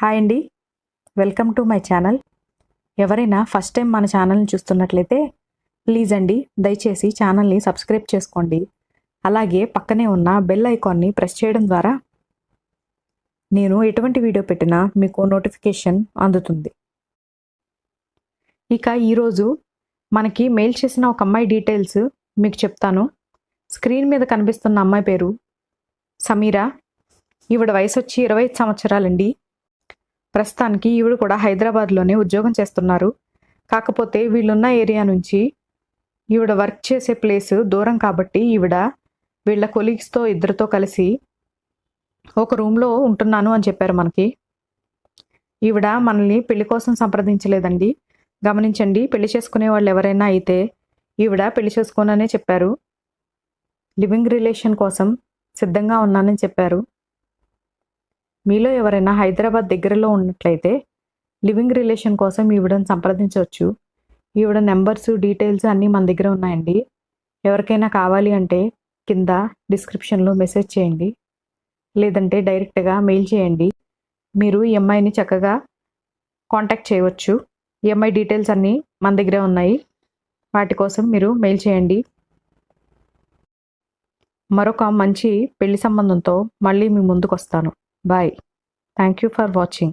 Hi అండి, welcome to my channel. ఎవరైనా first time మన ఛానల్ని చూస్తున్నట్లయితే ప్లీజ్ అండి దయచేసి ఛానల్ని సబ్స్క్రైబ్ చేసుకోండి. అలాగే పక్కనే ఉన్న బెల్ ఐకాన్ని ప్రెస్ చేయడం ద్వారా నేను ఎటువంటి వీడియో పెట్టినా మీకు నోటిఫికేషన్ అందుతుంది. ఇక ఈరోజు మనకి మెయిల్ చేసిన ఒక అమ్మాయి డీటెయిల్స్ మీకు చెప్తాను. స్క్రీన్ మీద కనిపిస్తున్న అమ్మాయి పేరు సమీరా. ఈవిడ వయసు వచ్చి 25 సంవత్సరాలండి. ప్రస్తుతానికి ఈవిడ కూడా హైదరాబాద్లోనే ఉద్యోగం చేస్తున్నారు. కాకపోతే వీళ్ళున్న ఏరియా నుంచి ఈవిడ వర్క్ చేసే ప్లేస్ దూరం కాబట్టి ఈవిడ వీళ్ళ కొలీగ్స్తో ఇద్దరితో కలిసి ఒక రూమ్లో ఉంటున్నాను అని చెప్పారు మనకి. ఈవిడ మనల్ని పెళ్లి కోసం సంప్రదించలేదండి. గమనించండి, పెళ్లి చేసుకునే వాళ్ళు ఎవరైనా అయితే ఈవిడ పెళ్లి చేసుకోననే చెప్పారు. లివింగ్ రిలేషన్ కోసం సిద్ధంగా ఉన్నానని చెప్పారు. మీలో ఎవరైనా హైదరాబాద్ దగ్గరలో ఉన్నట్లయితే లివింగ్ రిలేషన్ కోసం ఈవిడని సంప్రదించవచ్చు. ఈవిడ నెంబర్స్ డీటెయిల్స్ అన్నీ మన దగ్గర ఉన్నాయండి. ఎవరికైనా కావాలి అంటే కింద డిస్క్రిప్షన్లో మెసేజ్ చేయండి, లేదంటే డైరెక్ట్గా మెయిల్ చేయండి. మీరు ఈ అమ్మాయిని చక్కగా కాంటాక్ట్ చేయవచ్చు. ఈ అమ్మాయి డీటెయిల్స్ అన్నీ మన దగ్గరే ఉన్నాయి. వాటి కోసం మీరు మెయిల్ చేయండి. మరొక మంచి పెళ్లి సంబంధంతో మళ్ళీ మీ ముందుకు వస్తాను. Bye. Thank you for watching.